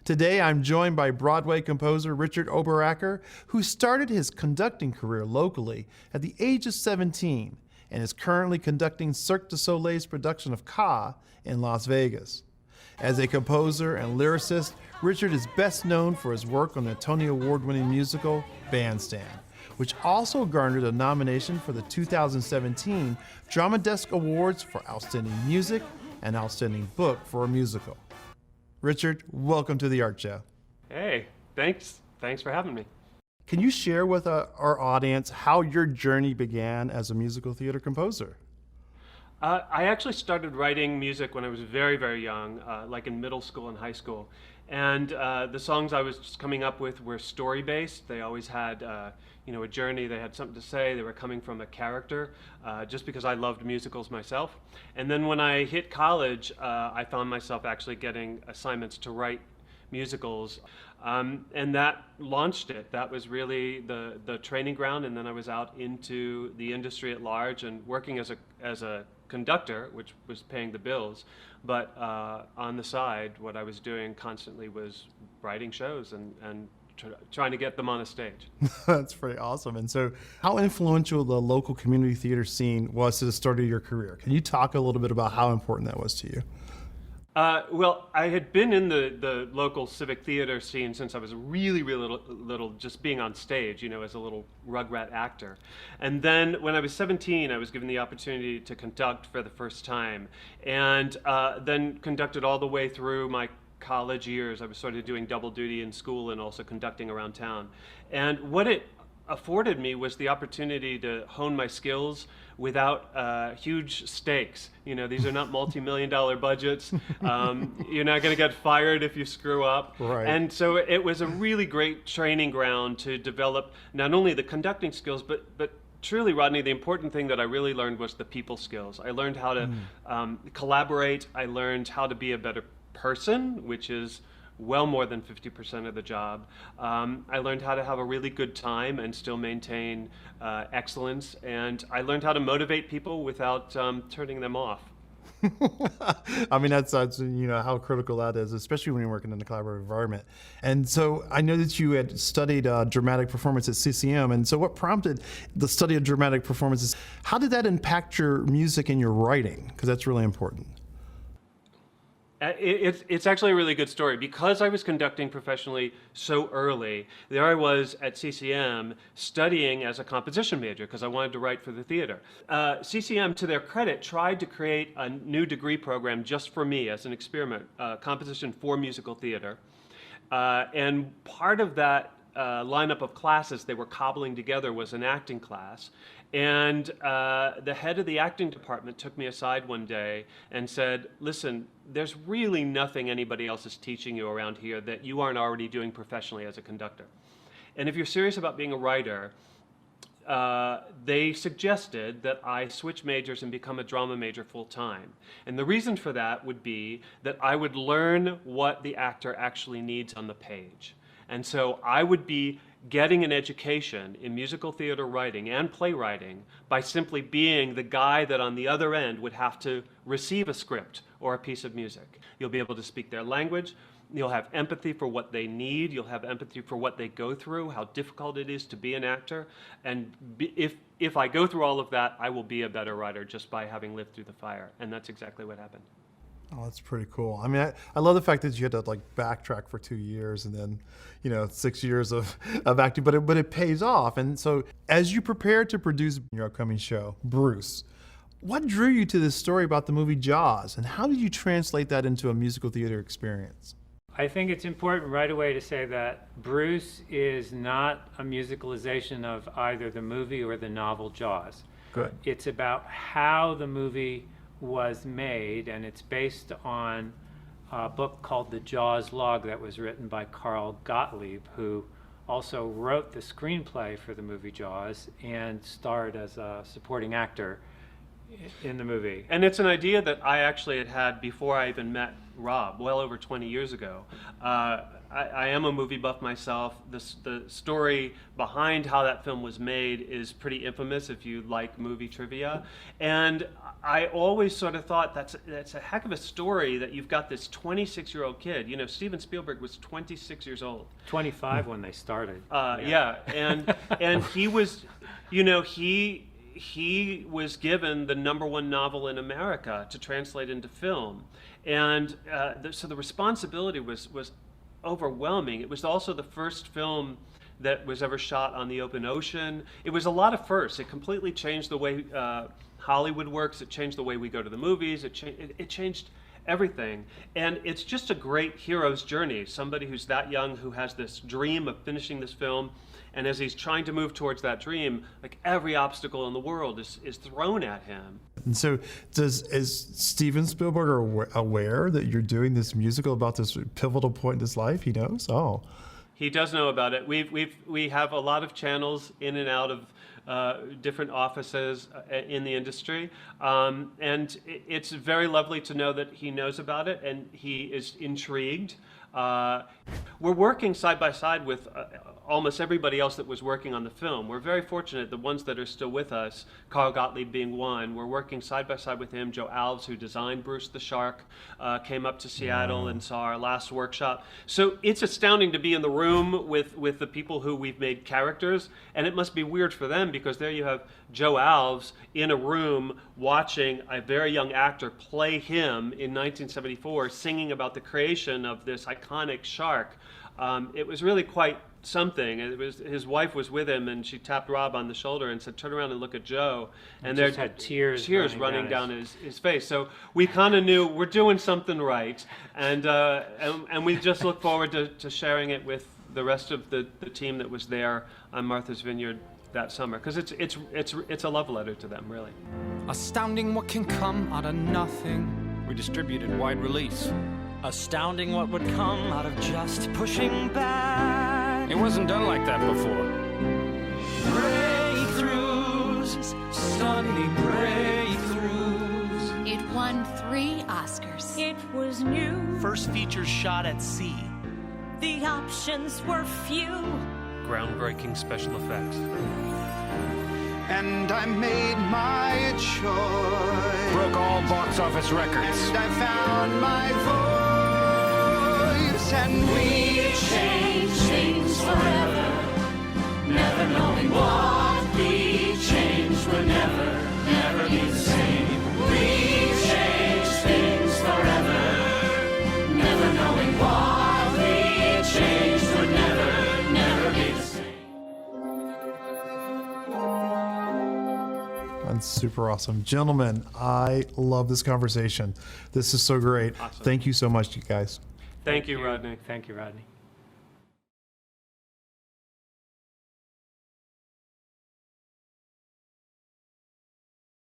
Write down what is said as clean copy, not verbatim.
Today, I'm joined by Broadway composer Richard Oberacker, who started his conducting career locally at the age of 17 and is currently conducting Cirque du Soleil's production of Ka in Las Vegas. As a composer and lyricist, Richard is best known for his work on the Tony Award-winning musical Bandstand, which also garnered a nomination for the 2017 Drama Desk Awards for Outstanding Music and Outstanding Book for a Musical. Richard, welcome to the Art Show. Hey, thanks. Thanks for having me. Can you share with our audience how your journey began as a musical theater composer? I actually started writing music when I was very, very young, like in middle school and high school. And the songs I was just coming up with were story-based. They always had, a journey. They had something to say. They were coming from a character, just because I loved musicals myself. And then when I hit college, I found myself actually getting assignments to write musicals, and that launched it. That was really the training ground. And then I was out into the industry at large and working as a conductor, which was paying the bills, but on the side, what I was doing constantly was writing shows and trying to get them on a stage. That's pretty awesome. And so how influential the local community theater scene was to the start of your career? Can you talk a little bit about how important that was to you? Well, I had been in the local civic theater scene since I was really little, just being on stage, as a little rugrat actor. And then when I was 17, I was given the opportunity to conduct for the first time, and then conducted all the way through my college years. I was sort of doing double duty in school and also conducting around town. And what it afforded me was the opportunity to hone my skills without huge stakes. These are not multi-million-dollar budgets. You're not going to get fired if you screw up. Right. And so it was a really great training ground to develop not only the conducting skills, but truly, Rodney, the important thing that I really learned was the people skills. I learned how to collaborate. I learned how to be a better person, which is well more than 50% of the job. I learned how to have a really good time and still maintain excellence, and I learned how to motivate people without turning them off. I mean, that's how critical that is, especially when you're working in a collaborative environment. And so I know that you had studied dramatic performance at CCM, and so what prompted the study of dramatic performances? How did that impact your music and your writing? Because that's really important. It's actually a really good story. Because I was conducting professionally so early, there I was at CCM studying as a composition major because I wanted to write for the theater. CCM, to their credit, tried to create a new degree program just for me as an experiment, composition for musical theater. And part of that lineup of classes they were cobbling together was an acting class. And the head of the acting department took me aside one day and said, listen, there's really nothing anybody else is teaching you around here that you aren't already doing professionally as a conductor. And if you're serious about being a writer, they suggested that I switch majors and become a drama major full-time. And the reason for that would be that I would learn what the actor actually needs on the page. And so I would be getting an education in musical theater writing and playwriting by simply being the guy that on the other end would have to receive a script or a piece of music. You'll be able to speak their language. You'll have empathy for what they need. You'll have empathy for what they go through, how difficult it is to be an actor. And if I go through all of that, I will be a better writer just by having lived through the fire. And that's exactly what happened. Oh, that's pretty cool. I mean, I love the fact that you had to backtrack for 2 years and then, 6 years of acting, but it pays off. And so as you prepare to produce your upcoming show, Bruce, what drew you to this story about the movie Jaws, and how did you translate that into a musical theater experience? I think it's important right away to say that Bruce is not a musicalization of either the movie or the novel Jaws. Good. It's about how the movie was made, and it's based on a book called The Jaws Log that was written by Carl Gottlieb, who also wrote the screenplay for the movie Jaws and starred as a supporting actor in the movie. And it's an idea that I actually had before I even met Rob, well over 20 years ago. I am a movie buff myself. The story behind how that film was made is pretty infamous if you like movie trivia. And I always sort of thought that's a heck of a story that you've got this 26-year-old kid. You know, Steven Spielberg was 26 years old. 25 when they started. Yeah, and he was, you know, he was given the #1 novel in America to translate into film, and so the responsibility was overwhelming. It was also the first film that was ever shot on the open ocean. It was a lot of firsts. It completely changed the way Hollywood works. It changed the way we go to the movies. It changed everything. And it's just a great hero's journey. Somebody who's that young, who has this dream of finishing this film, and as he's trying to move towards that dream, like every obstacle in the world is thrown at him. And so, is Steven Spielberg aware that you're doing this musical about this pivotal point in his life? He knows? Oh. He does know about it. We have a lot of channels in and out of different offices in the industry, and it's very lovely to know that he knows about it and he is intrigued. We're working side by side with almost everybody else that was working on the film. We're very fortunate, the ones that are still with us, Carl Gottlieb being one. We're working side by side with him. Joe Alves, who designed Bruce the Shark, came up to Seattle and saw our last workshop. So it's astounding to be in the room with the people who we've made characters, and it must be weird for them because there you have Joe Alves in a room watching a very young actor play him in 1974, singing about the creation of this iconic shark. It was really quite something. It was, his wife was with him, and she tapped Rob on the shoulder and said, "Turn around and look at Joe." And there had tears running down his face. So we kind of knew we're doing something right, and we just look forward to sharing it with the rest of the team that was there on Martha's Vineyard that summer, because it's a love letter to them, really. Astounding what can come out of nothing. We distributed wide release. Astounding what would come out of just pushing back. It wasn't done like that before. Breakthroughs, suddenly breakthroughs. It won 3 Oscars. It was new. First feature shot at sea. The options were few. Groundbreaking special effects. And I made my choice. Broke all box office records. And I found my voice. And we changed things forever. Never knowing what we changed would never be the same. We changed things forever. Never knowing what we changed would never be the same. That's super awesome. Gentlemen, I love this conversation. This is so great. Awesome. Thank you so much, you guys. Thank you, Rodney. Thank you, Rodney.